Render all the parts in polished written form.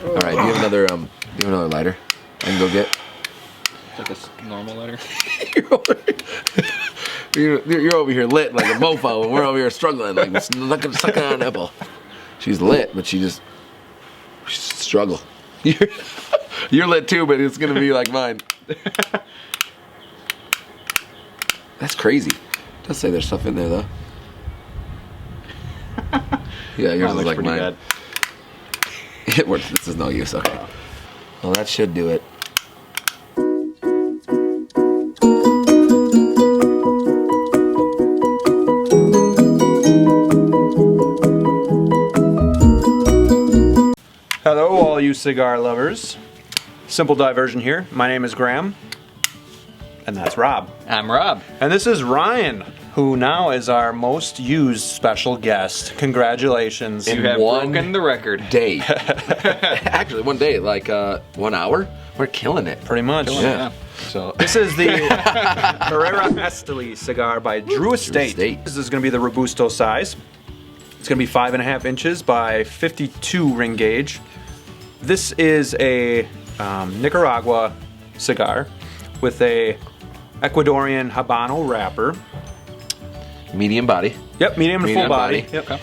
All right, do you have another lighter? I can go get. Like a normal lighter. You're over here lit like a mofo, and we're over here struggling like sucking on an apple. She's lit, but she's struggle. You're lit too, but it's gonna be like mine. That's crazy. It does say there's stuff in there though. Yeah, yours is like mine. Bad. It works. This is no use. Okay. Well, that should do it. Hello, all you cigar lovers. Simple Diversion here. My name is Graham. And that's Rob. I'm Rob. And this is Ryan, who now is our most used special guest. Congratulations. You have broken the record. Day. Actually, one day, like 1 hour. We're killing it. Pretty much. Yeah. So this is the Herrera Esteli Cigar by Drew Estate. This is going to be the Robusto size. It's going to be 5.5 inches by 52 ring gauge. This is a Nicaragua cigar with a Ecuadorian Habano wrapper. Medium body. Yep, medium to full body. Yep. Okay.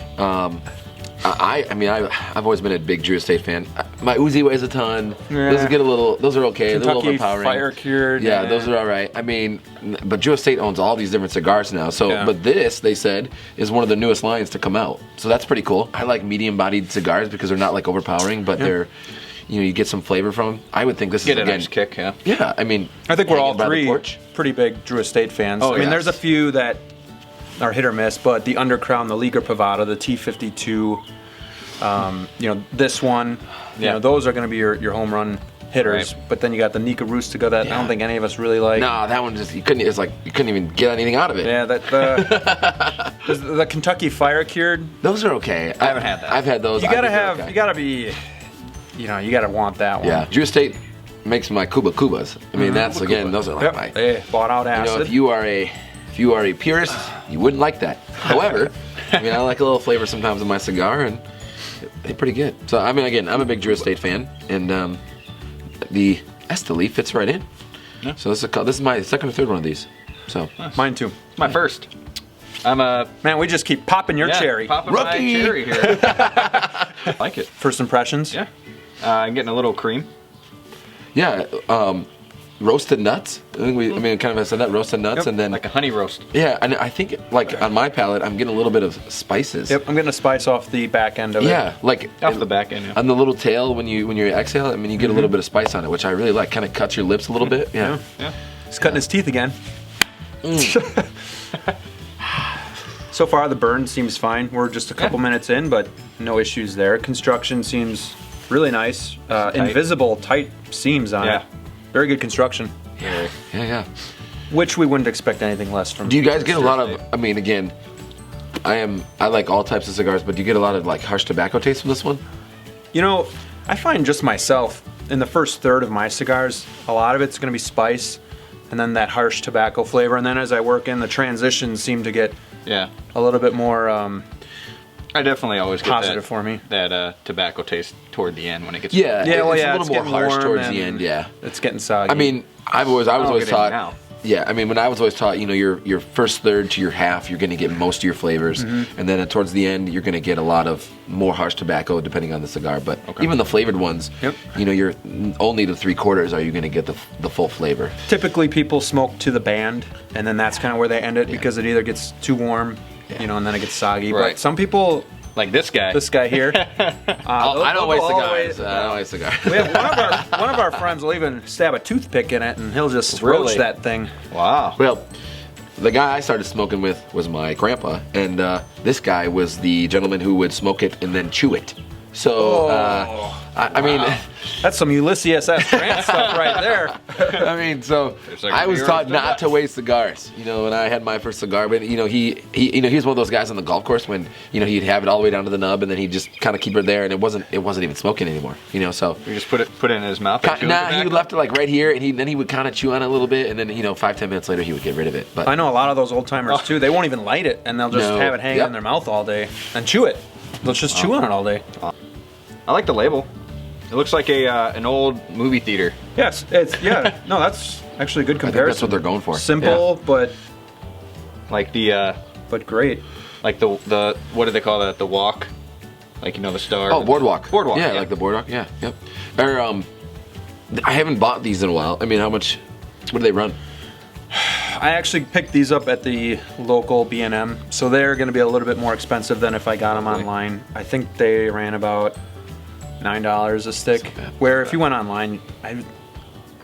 I've always been a big Drew Estate fan. My Uzi weighs a ton. Yeah. Those are okay. They're a little overpowering. Fire cured. Yeah, those are all right. I mean, but Drew Estate owns all these different cigars now. So, But this, they said, is one of the newest lines to come out. So that's pretty cool. I like medium-bodied cigars because they're not like overpowering, but they're, you get some flavor from them. I would think this is a nice kick. Yeah. Yeah, I mean, I think we're all three pretty big Drew Estate fans. Oh, I mean, there's a few that are hit or miss, but the Undercrown, the Liga Privada, the T52, this one, those are going to be your home run hitters. Right. But then you got the Nica Rustica that I don't think any of us really like. No, that one you couldn't even get anything out of it. Yeah, the Kentucky Fire Cured. Those are okay. I haven't had that. I've had those. You gotta want that one. Yeah, Drew Estate makes my Cubas. I mean, those are like my. They bought out acid. If you are a purist, you wouldn't like that. However, I like a little flavor sometimes in my cigar, and they're pretty good. So I mean, again, I'm a big Drew Estate fan, and the Esteli fits right in. Yeah. So this is my second or third one of these. So nice. Mine too. My first. Man, we just keep popping your cherry. Popping my cherry here. I like it. First impressions? Yeah. I'm getting a little cream. Yeah. Roasted nuts. I think kind of said that, roasted nuts, and then like a honey roast. Yeah, and I think on my palate, I'm getting a little bit of spices. Yep, I'm getting a spice off the back end of it. Yeah, like off the back end. Yeah. On the little tail when you exhale, you get a little bit of spice on it, which I really like. Kind of cuts your lips a little bit. Yeah. He's cutting his teeth again. So far, the burn seems fine. We're just a couple minutes in, but no issues there. Construction seems really nice. Invisible, tight seams on it. Very good construction. Yeah. Which we wouldn't expect anything less from. Do you guys get a lot of? I mean, again, I like all types of cigars, but do you get a lot of like harsh tobacco taste from this one? I find just myself in the first third of my cigars, a lot of it's going to be spice, and then that harsh tobacco flavor, and then as I work in, the transitions seem to get a little bit more. I definitely always get positive for me. That tobacco taste toward the end when it gets it's a little more harsh towards the end. Yeah, it's getting soggy. I mean, I was always taught. Yeah, I mean, when I was always taught, your first third to your half, you're going to get most of your flavors, and then towards the end, you're going to get a lot of more harsh tobacco depending on the cigar. But even the flavored ones, you're only to 3/4 are you going to get the full flavor. Typically, people smoke to the band, and then that's kind of where they end it because it either gets too warm. And then it gets soggy. Right. But some people, like this guy here, I don't waste cigars. I don't waste cigars. We have one of our friends will even stab a toothpick in it, and he'll just roach that thing. Wow. Well, the guy I started smoking with was my grandpa, and this guy was the gentleman who would smoke it and then chew it. So, I mean, that's some Ulysses S. Grant stuff right there. I mean, so I was taught not to waste cigars. When I had my first cigar, but he was one of those guys on the golf course when he'd have it all the way down to the nub, and then he'd just kind of keep it there, and it wasn't even smoking anymore. So you just put it in his mouth. He left it like right here, and then he would kind of chew on it a little bit, and then 5-10 minutes later he would get rid of it. But I know a lot of those old timers too. They won't even light it, and they'll just have it hanging in their mouth all day and chew it. They'll just chew on it all day. I like the label. It looks like an old movie theater. Yes, yeah. No, that's actually a good comparison. I think that's what they're going for. Simple, but like the great. Like the what do they call that? The walk, like the star. Oh, boardwalk. Boardwalk. Yeah, like the boardwalk. Yeah, yep. Or I haven't bought these in a while. I mean, how much? What do they run? I actually picked these up at the local B&M, so they're going to be a little bit more expensive than if I got them online. I think they ran about $9 a stick. Where if you went online, $6,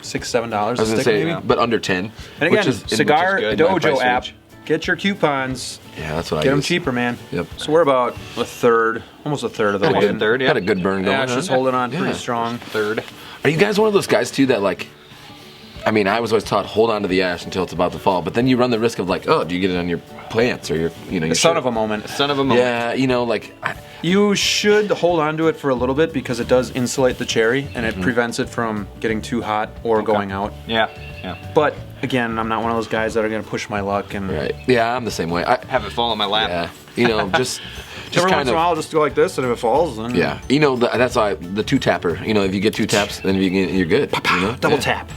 $7 a stick maybe. But under 10. And again, Cigar Dojo app. Range. Get your coupons. Yeah, that's what I Get use. them cheaper, man. Yep. So we're about a third, almost a third of the way. Third, yeah. Got a good burn going. Yeah, it's just holding on pretty strong. Third. Are you guys one of those guys too that like? I mean, I was always taught hold on to the ash until it's about to fall, but then you run the risk of like, oh, do you get it on your plants or your, your Son of a moment. Son of a moment. Yeah, like. You should hold on to it for a little bit because it does insulate the cherry and it prevents it from getting too hot or going out. Yeah. But again, I'm not one of those guys that are going to push my luck and Right. Yeah, I'm the same way. I have it fall in my lap. Yeah. Just every kind once in a while, I'll just go like this, and if it falls, then yeah. That's why the two tapper. If you get two taps, then you're good. Double tap.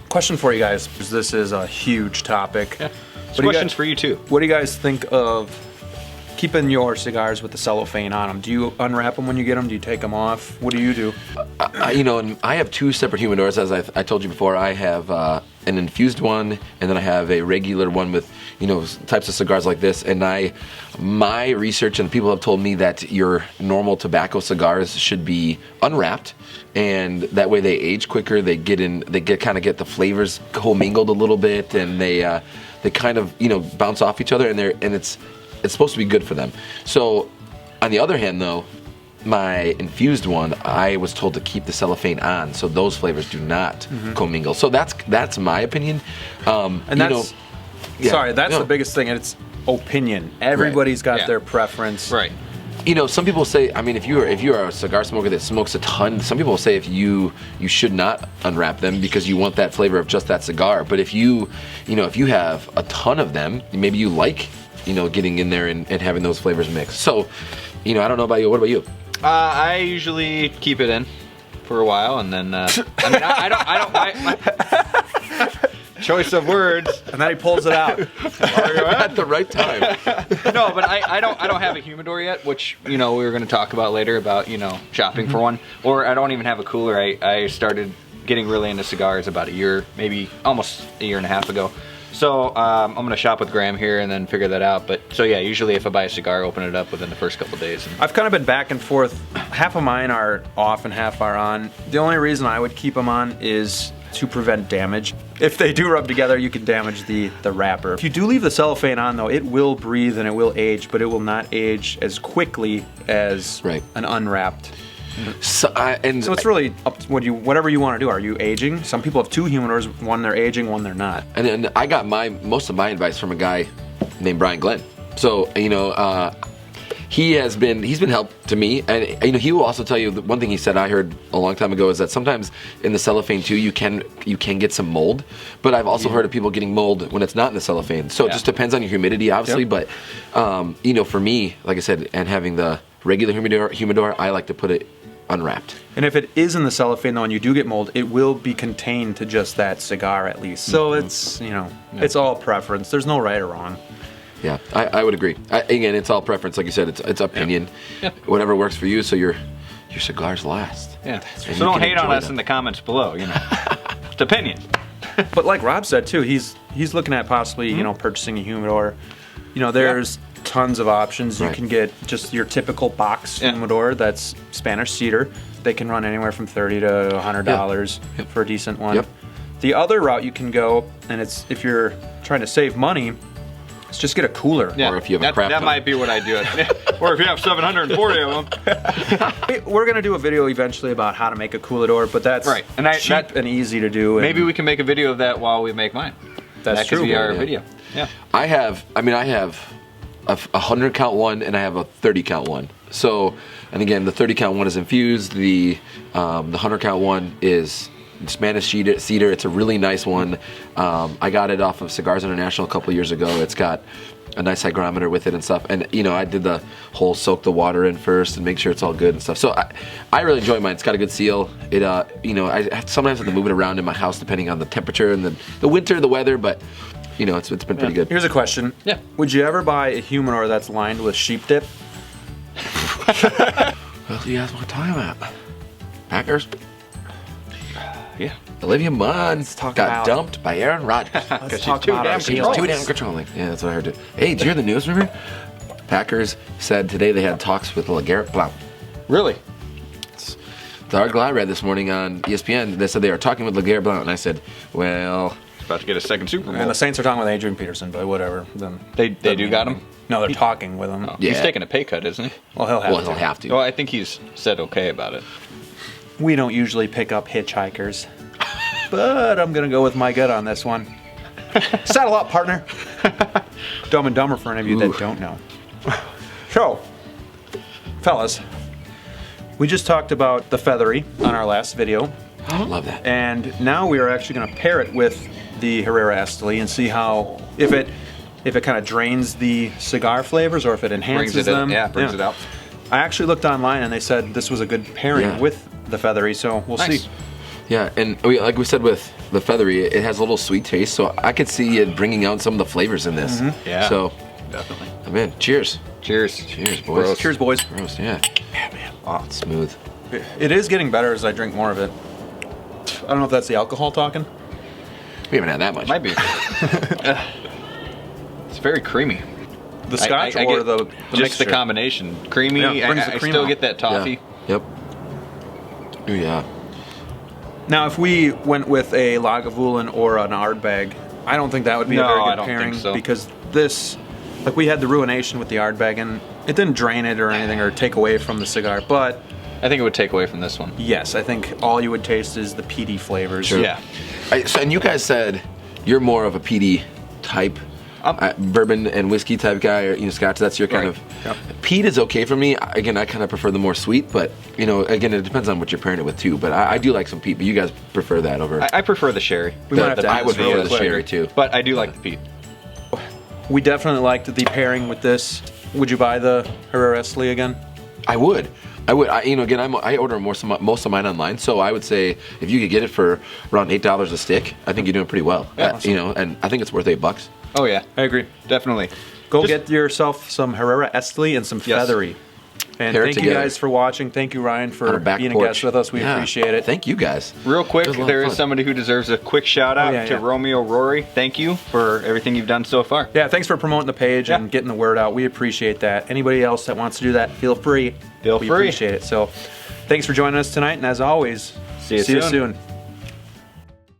Question for you guys, because this is a huge topic. Yeah. Questions for you too. What do you guys think of keeping your cigars with the cellophane on them? Do you unwrap them when you get them? Do you take them off? What do you do? And I have two separate humidors, as I told you before. I have an infused one, and then I have a regular one with, types of cigars like this. And my research and people have told me that your normal tobacco cigars should be unwrapped, and that way they age quicker. They kind of get the flavors commingled a little bit, and they kind of bounce off each other, and it's supposed to be good for them. So, on the other hand, though, my infused one, I was told to keep the cellophane on, so those flavors do not commingle. So that's my opinion. And that's the biggest thing. And it's opinion. Everybody's got their preference. Right. Some people say, I mean, if you are a cigar smoker that smokes a ton, some people say if you should not unwrap them because you want that flavor of just that cigar. But if you have a ton of them, maybe you like getting in there and having those flavors mixed. So, I don't know about you. What about you? I usually keep it in for a while, and then choice of words, and then he pulls it out at the right time. No, but I don't have a humidor yet, which we were going to talk about later about shopping for one. Or I don't even have a cooler. I started getting really into cigars about a year, maybe almost a year and a half ago. So I'm going to shop with Graham here and then figure that out. But so yeah, usually if I buy a cigar, open it up within the first couple of days. I've kind of been back and forth. Half of mine are off and half are on. The only reason I would keep them on is to prevent damage. If they do rub together, you can damage the wrapper. If you do leave the cellophane on, though, it will breathe and it will age, but it will not age as quickly as an unwrapped. So it's really up to whatever you want to do. Are you aging? Some people have two humidors. One they're aging, one they're not. And I got most of my advice from a guy named Brian Glenn. So he's been help to me, and he will also tell you the one thing he said I heard a long time ago is that sometimes in the cellophane too you can get some mold, but I've also heard of people getting mold when it's not in the cellophane. So it just depends on your humidity, obviously. But for me, like I said, and having the regular humidor, I like to put it unwrapped. And if it is in the cellophane though and you do get mold, it will be contained to just that cigar at least. So it's it's all preference. There's no right or wrong. Yeah, I would agree. Again, it's all preference. Like you said, it's opinion. Yeah. Whatever works for you, so your cigars last. Yeah. So don't hate on us in the comments below. It's opinion. But like Rob said too, he's looking at possibly purchasing a humidor. There's tons of options. You can get just your typical box humidor that's Spanish cedar. They can run anywhere from $30 to $100 for a decent one. Yep. The other route you can go, and it's if you're trying to save money, is just get a cooler. Yeah, or if you have a crap that might be what I do. Or if you have 740 of them. We're going to do a video eventually about how to make a coolador, but that's cheap and easy to do. Maybe we can make a video of that while we make mine. That could be our video. Yeah. I have a 100 count one and I have a 30 count one. So, and again, the 30 count one is infused. The 100 count one is Spanish cedar. It's a really nice one. I got it off of Cigars International a couple years ago. It's got a nice hygrometer with it and stuff. And you know, I did the whole soak the water in first and make sure it's all good and stuff. So I really enjoy mine. It's got a good seal. It you know, I sometimes have to move it around in my house depending on the temperature and the winter, the weather, but you know, it's been pretty good. Here's a question. Yeah. Would you ever buy a humidor that's lined with sheep dip? What do you guys want to talk about? Packers? Yeah. Olivia Munn talk got about- dumped by Aaron Rodgers. Let's talk about our She's too damn controlling. Yeah, that's what I heard too. Hey, did you hear the news, remember? Packers said today they had talks with LeGarrette Blount. Really? The article I read this morning on ESPN, they said they are talking with LeGarrette Blount, and I said, well, About to get a second Super Bowl. And the Saints are talking with Adrian Peterson, but whatever. Then They do got him? No, they're talking with him. Yeah. He's taking a pay cut, isn't he? Well, he'll have he'll to. have to. Well, I think he's said okay about it. We don't usually pick up hitchhikers, but I'm gonna go with my gut on this one. Saddle up, partner. Dumb and Dumber for any of you Ooh. that don't know. So, fellas, we just talked about the Feathery on our last video, I love that. and now we are actually going to pair it with the Herrera Esteli and see how if it kind of drains the cigar flavors or if it enhances Brings it them. brings it out. I actually looked online and they said this was a good pairing Yeah. with the Feathery, so we'll Nice. see. Yeah, and like we said with the Feathery, it has a little sweet taste, so I could see it bringing out some of the flavors in this. Yeah. So, Definitely. man, cheers. Cheers. Cheers, boys. Gross. Cheers, boys. Gross, yeah. Man. Oh, it's smooth. It is getting better as I drink more of it. I don't know if that's the alcohol talking. We haven't had that much. Might be. It's very creamy. The Scotch I or get the just mixture? the combination. Creamy. Yeah, brings the I cream still out. get that toffee. Yeah. Yep. Ooh, yeah. Now, if we went with a Lagavulin or an Ardbeg, I don't think that would be a No, very I good don't think pairing so. because this, like we had the Ruination with the Ardbeg and it didn't drain it or anything or take away from the cigar, but I think it would take away from this one. yes, I think all you would taste is the peaty flavors. Sure. Yeah. So, and you guys said you're more of a peaty type, bourbon and whiskey type guy, or Scotch. That's your kind Right. of. Yep. Peat is okay for me. Again, I kind of prefer the more sweet, but again, it depends on what you're pairing it with too. But I do like some peat. But you guys prefer that over. I prefer the sherry. We might have to I add would this real prefer the quick. sherry too. But I do like the peat. We definitely liked the pairing with this. Would you buy the Herrera Esteli again? I would. Again, I order most of mine online, so I would say if you could get it for around $8 a stick, I think you're doing pretty well. Yeah, awesome. And I think it's worth $8. Oh yeah, I agree. definitely. Go Just- get yourself some Herrera Esteli and some Yes. Feathery. And Pair it thank you together. guys for watching. Thank you, Ryan, On for a back being porch. a guest with us. We Yeah. appreciate it. Thank you guys. Real quick, It was a lot there of is fun. somebody who deserves a quick shout out yeah, to yeah. Romeo Rory. Thank you for everything you've done so far. Yeah, thanks for promoting the page Yeah. and getting the word out. We appreciate that. Anybody else that wants to do that, feel free. Feel we free. appreciate it. So, thanks for joining us tonight. And as always, See you soon.